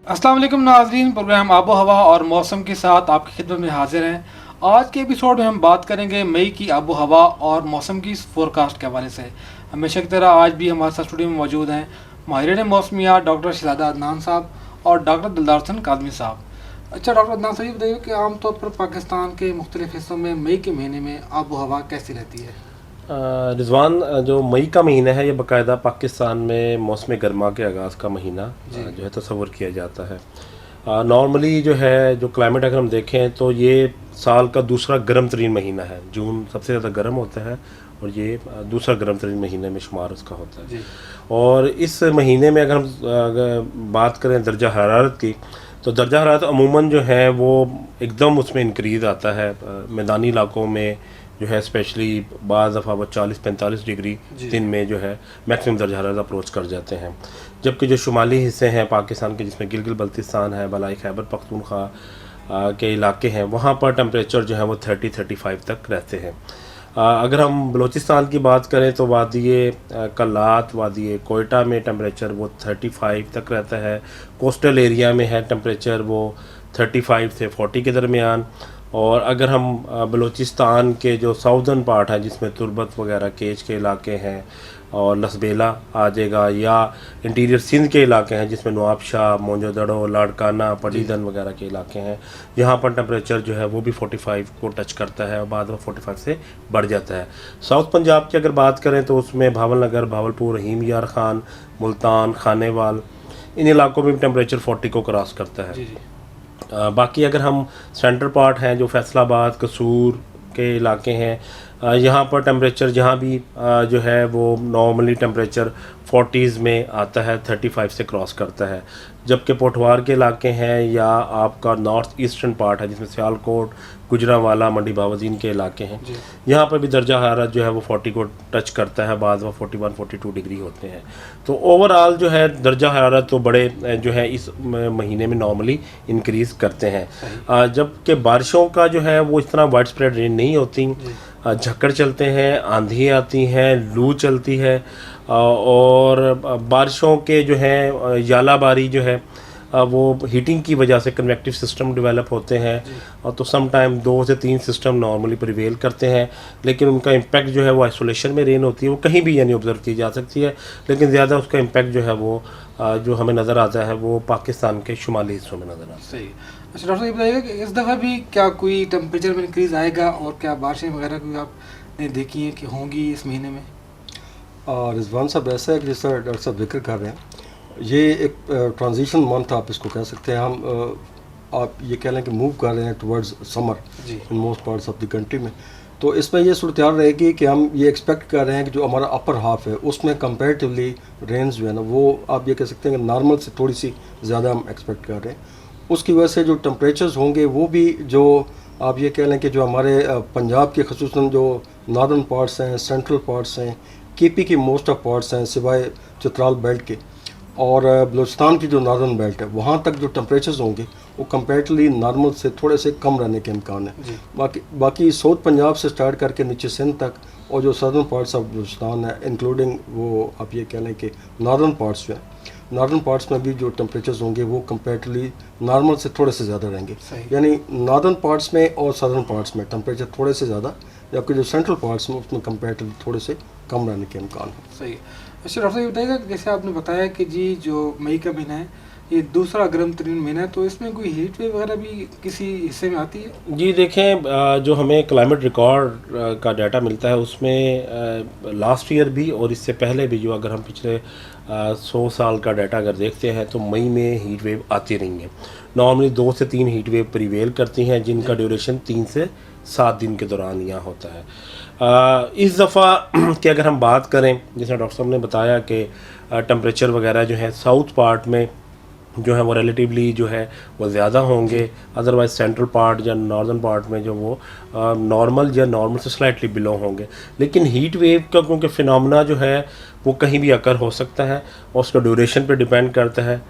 अस्सलाम वालेकुम नाज़रीन, प्रोग्राम आबो हवा और मौसम के साथ आपकी खिदमत में हाजिर हैं। आज के एपिसोड में हम बात करेंगे मई की आबो हवा और मौसम की फोरकास्ट के हवाले से। हमेशा की तरह आज भी हमारे साथ स्टूडियो में मौजूद हैं माहिरीन मौसमियात डॉक्टर शहजादा अदनान साहब और डॉक्टर दिलदार हसन कादमी साहब। अच्छा डॉक्टर अदनान साहब, ये बताइए कि आमतौर पर पाकिस्तान के मुख्तलिफ हिस्सों में मई के महीने में आबो हवा कैसी रहती है? रिजवान, जो मई का महीना है ये बाकायदा पाकिस्तान में मौसम गर्मा के आगाज़ का महीना जो है तस्वर किया जाता है। नॉर्मली जो है जो क्लाइमेट अगर हम देखें तो ये साल का दूसरा गर्म तरीन महीना है। जून सबसे ज़्यादा गर्म होता है और ये दूसरा गर्म तरीन महीने में शुमार उसका होता है। और इस महीने में अगर बात करें दर्जा हरारत की, तो दर्जा हरारत अमूमन जो है वो एकदम उसमें इंक्रीज़ आता है। मैदानी इलाकों में जो है स्पेशली बाज़ दफ़ा वो 40-45 डिग्री दिन में जो है मैक्सिमम दर्जा हरारत अप्रोच कर जाते हैं। जबकि जो शुमाली हिस्से हैं पाकिस्तान के, जिसमें गिलगित बल्तिस्तान है, बलाई खैबर पख्तूनख्वा के इलाके हैं, वहाँ पर टेम्परेचर जो है वो 30-35 तक रहते हैं। अगर हम बलूचिस्तान की बात करें तो वादी कल्लात, वादी कोयटा में टेम्परेचर वो 35 तक रहता है। कोस्टल एरिया में है टेम्परेचर वो 35 से 40 के दरमियान। और अगर हम बलूचिस्तान के जो साउदर्न पार्ट है, जिसमें तुर्बत वगैरह केच के इलाके हैं और लसबेला आ जाएगा, या इंटीरियर सिंध के इलाके हैं जिसमें नवाबशाह, मोंजोदड़ो, लाड़काना, पटीदन वगैरह के इलाके हैं, यहाँ पर टेम्परेचर जो है वो भी 45 को टच करता है और बाद में 45 से बढ़ जाता है। साउथ पंजाब की अगर बात करें तो उसमें भावलनगर, भावलपुर, रहीम यार खान, मुल्तान, खानेवाल, इन इलाकों में भी टेम्परेचर 40 को क्रॉस करता है। बाकी अगर हम सेंट्रल पार्ट हैं जो फैसलाबाद, कसूर के इलाके हैं, यहाँ पर टेम्परेचर जहाँ भी जो है वो नॉर्मली टेम्परेचर 40s में आता है, 35 से क्रॉस करता है। जबकि पोठवार के इलाके हैं या आपका नॉर्थ ईस्टर्न पार्ट है जिसमें सियालकोट, गुजरांवाला, मंडी बावजीन के इलाके हैं, यहाँ पर भी दर्जा हरारत जो है वो 40 को टच करता है, बाद में 41-42 डिग्री होते हैं। तो ओवरऑल जो है दर्जा हरारत तो बड़े जो है इस महीने में नॉर्मली इंक्रीज़ करते हैं। जबकि बारिशों का जो है वो इस तरह वाइड स्प्रेड रेन नहीं होती। झक्कड़ चलते हैं, आंधी आती हैं, लू चलती है और बारिशों के जो है यालाबारी जो है वो हीटिंग की वजह से कन्वेक्टिव सिस्टम डेवलप होते हैं। और तो सम टाइम 2 से 3 सिस्टम नॉर्मली प्रिवेल करते हैं, लेकिन उनका इम्पैक्ट जो है वो आइसोलेशन में रेन होती है, वो कहीं भी यानी ऑब्जर्व की जा सकती है, लेकिन ज़्यादा उसका इम्पैक्ट जो है वो जो हमें नज़र आता है वो पाकिस्तान के शुमाली हिस्सों में नज़र आता है। सही। अच्छा डॉक्टर, ये बताइएगा कि इस दफ़ा भी क्या कोई टेम्परेचर में इंक्रीज़ आएगा और क्या बारिशें वगैरह कोई आपने देखी हैं कि होंगी इस महीने में? रिजवान साहब, ऐसा है कि जैसा डॉक्टर साहब जिक्र कर रहे हैं, ये एक ट्रांजिशन मंथ आप इसको कह सकते हैं। हम आप ये कह लें कि मूव कर रहे हैं towards summer in most parts of the country में। तो इसमें ये सूरत हाल रहेगी कि हम ये एक्सपेक्ट कर रहे हैं कि जो हमारा अपर हाफ है उसमें कंपैरेटिवली रेंज जो है ना, वो आप ये कह सकते हैं कि नॉर्मल से थोड़ी सी ज़्यादा हम एक्सपेक्ट कर रहे हैं। उसकी वजह से जो टेम्परेचर्स होंगे वो भी, जो आप ये कह लें कि जो हमारे पंजाब के खसूसन जो नॉर्दर्न पार्ट्स हैं, सेंट्रल पार्ट्स हैं, केपी की मोस्ट ऑफ पार्ट्स हैं सिवाय चित्राल बेल्ट के, और बलूचिस्तान की जो नॉर्दर्न बेल्ट है, वहाँ तक जो टेम्परेचर्स होंगे वो कंपेरेटिवली नॉर्मल से थोड़े से कम रहने के इम्कान है। बाकी साउथ पंजाब से स्टार्ट करके नीचे सिंध तक और जो सदर्न पार्ट्स ऑफ बलूचिस्तान है, इंक्लूडिंग वो आप ये कह लें कि नॉर्दर्न पार्ट्स जो है, नॉर्दर्न पार्ट्स में भी जो टेम्परेचर्स होंगे वो कंपेरेटिवली नॉर्मल से थोड़े से ज़्यादा रहेंगे। यानी नॉर्दर्न पार्ट्स में और सदर्न पार्ट्स में टेम्परेचर थोड़े से ज़्यादा, जबकि जो सेंट्रल पार्ट्स में उसमें कंपेरेटिवली थोड़े से कम रहने के इम्कान है। सही। अच्छा डॉक्टर, ये बताइएगा कि जैसे आपने बताया कि जी जो मई का महीना है ये दूसरा गर्म तरीन महीना है, तो इसमें कोई हीट वेव वगैरह भी किसी हिस्से में आती है? जी देखें, जो हमें क्लाइमेट रिकॉर्ड का डाटा मिलता है उसमें लास्ट ईयर भी और इससे पहले भी, जो अगर हम पिछले 100 साल का डाटा अगर देखते हैं तो मई में हीट वेव आती रही हैं। नॉर्मली 2 से 3 हीट वेव प्रिवेल करती हैं, जिनका ड्यूरेशन 3 से 7 दिन के दौरान यहाँ होता है। इस दफ़ा की अगर हम बात करें, जैसे डॉक्टर साहब ने बताया कि टेम्परेचर वगैरह जो है साउथ पार्ट में जो है वो रिलेटिवली जो है वो ज़्यादा होंगे, अदरवाइज़ सेंट्रल पार्ट या नॉर्दर्न पार्ट में जो वो नॉर्मल या नॉर्मल से स्लाइटली बिलो होंगे। लेकिन हीट वेव का क्योंकि फिनोमेना जो है वो कहीं भी अकर हो सकता है और उसका ड्यूरेशन पे डिपेंड करता है।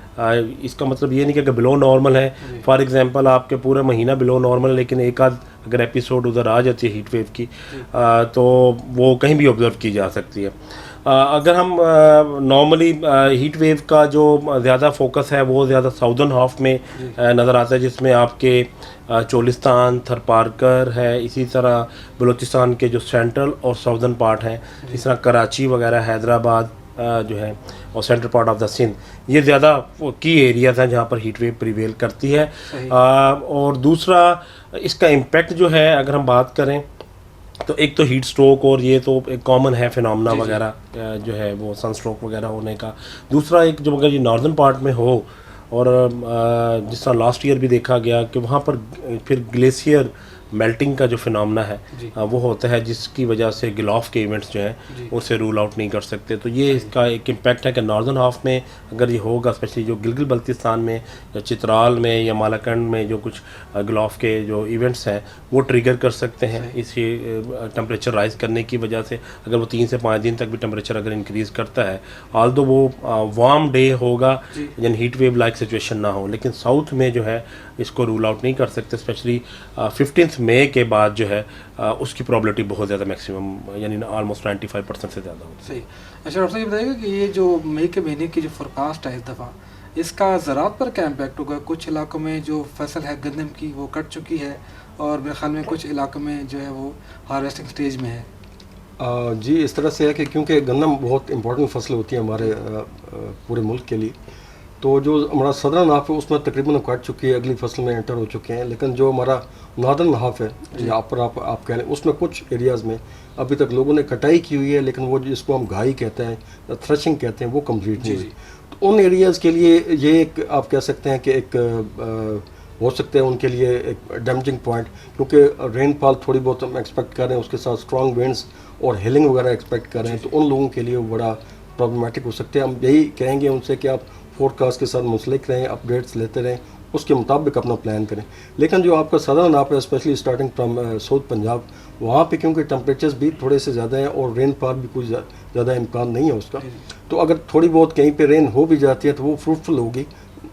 इसका मतलब ये नहीं कि बिलो नॉर्मल है, फॉर एग्जांपल आपके पूरा महीना बिलो नॉर्मल है, लेकिन एक आध अगर एपिसोड उधर आ जाती है हीट वेव की तो वो कहीं भी ऑब्जर्व की जा सकती है। अगर हम नॉर्मली हीट वेव का जो ज़्यादा फोकस है वो ज़्यादा साउदर्न हाफ में नज़र आता है, जिसमें आपके चोलिस्तान, थरपारकर है, इसी तरह बलूचिस्तान के जो सेंट्रल और साउदर्न पार्ट हैं, इस तरह कराची वगैरह, हैदराबाद जो है, और central part of the Sindh, ये ज़्यादा की एरियाज़ हैं जहाँ पर हीट वेव प्रिवेल करती है। और दूसरा इसका इम्पेक्ट जो है अगर हम बात करें तो एक तो हीट स्ट्रोक, और ये तो एक कॉमन है फिनोमेना वगैरह जो है वो सन स्ट्रोक वगैरह होने का। दूसरा एक जो अगर ये नॉर्दर्न पार्ट में हो, और जिस तरह लास्ट ईयर भी देखा गया कि वहाँ पर फिर ग्लेशियर मेल्टिंग का जो फिनोमेना है वो होता है, जिसकी वजह से गिलॉफ के इवेंट्स जो हैं उसे रूल आउट नहीं कर सकते। तो ये इसका एक इम्पैक्ट है कि नॉर्दर्न हाफ में अगर ये होगा, स्पेशली जो गिलगित बल्तिस्तान में या चित्राल में या मालाकंड में जो कुछ गिलॉफ के जो इवेंट्स हैं वो ट्रिगर कर सकते हैं इसी टेम्परेचर राइज करने की वजह से। अगर वो 3 से 5 दिन तक भी टेम्परेचर अगर इंक्रीज़ करता है, ऑल्दो वो वार्म डे होगा यानी हीट वेव लाइक सिचुएशन ना हो, लेकिन साउथ में जो है इसको रूल आउट नहीं कर सकते। स्पेशली 15 मई के बाद जो है उसकी प्रॉबिलिटी बहुत ज़्यादा मैक्सिमम यानी ऑलमोस्ट 95% से ज़्यादा होती है। सही। अच्छा डॉक्टर साहब, ये बताइएगा कि ये जो मई के महीने की जो फोरकास्ट है इस दफ़ा, इसका ज़राअत पर क्या इम्पैक्ट होगा? कुछ इलाकों में जो फसल है गंदम की वो कट चुकी है, और मेरे ख्याल में कुछ इलाकों में जो है वो हार्वेस्टिंग स्टेज में है। जी, इस तरह से है कि क्योंकि गंदम बहुत इंपॉर्टेंट फसल होती है हमारे पूरे मुल्क के लिए, तो जो हमारा सदर्न हाफ है उसमें तकरीबन कट चुकी है, अगली फसल में एंटर हो चुके हैं। लेकिन जो हमारा नॉर्दर्न हाफ है या अपर आप कह लें, उसमें कुछ एरियाज़ में अभी तक लोगों ने कटाई की हुई है, लेकिन वो जिसको हम घाई कहते हैं, थ्रेशिंग कहते हैं, वो कंप्लीट नहीं हुई। तो उन एरियाज़ के लिए ये एक आप कह सकते हैं कि एक हो सकता है उनके लिए एक डैमेजिंग पॉइंट, क्योंकि रेनफॉल थोड़ी बहुत हम एक्सपेक्ट कर रहे हैं, उसके साथ स्ट्रॉन्ग विंड्स और हिलिंग वगैरह एक्सपेक्ट कर रहे हैं, तो उन लोगों के लिए वो बड़ा प्रॉब्लमेटिक हो सकते हैं। हम यही कहेंगे उनसे कि आप फोरकास्ट के साथ मुंसलिक रहें, अपडेट्स लेते रहें, उसके मुताबिक अपना प्लान करें। लेकिन जो आपका सदर्न हाफ है, specially starting from south Punjab, वहाँ पे क्योंकि टेम्परेचर्स भी थोड़े से ज़्यादा हैं और रेनफॉल भी कुछ ज़्यादा इम्कान नहीं है उसका, तो अगर थोड़ी बहुत कहीं पे रेन हो भी जाती है तो वो फ्रूटफुल होगी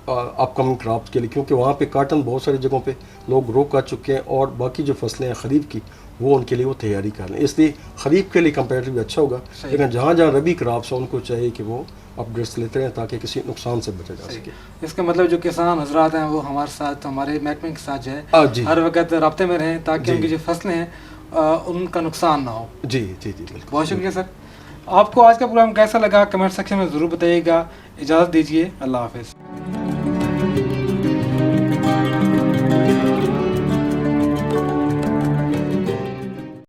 अपकमिंग क्रॉप्स के लिए, क्योंकि वहाँ पे काटन बहुत सारी जगहों पे लोग ग्रो कर चुके हैं, और बाकी जो फसलें हैं खरीफ की वो उनके लिए वो तैयारी कर लें, इसलिए खरीफ के लिए कंपेरेटिवली अच्छा होगा। लेकिन जहाँ जहाँ रबी क्रॉप्स हैं उनको चाहिए कि वो अपडेट्स लेते रहें ताकि किसी नुकसान से बचा जा सके। इसका मतलब जो किसान हजरात हैं वो हमारे साथ, हमारे महकमे के साथ जो है हर वक्त राब्ते में रहें, ताकि उनकी जो फसलें हैं उनका नुकसान ना हो। जी जी जी, बिल्कुल। बहुत शुक्रिया सर। आपको आज का प्रोग्राम कैसा लगा कमेंट सेक्शन में ज़रूर बताइएगा। इजाज़त दीजिए, अल्लाह हाफिज़।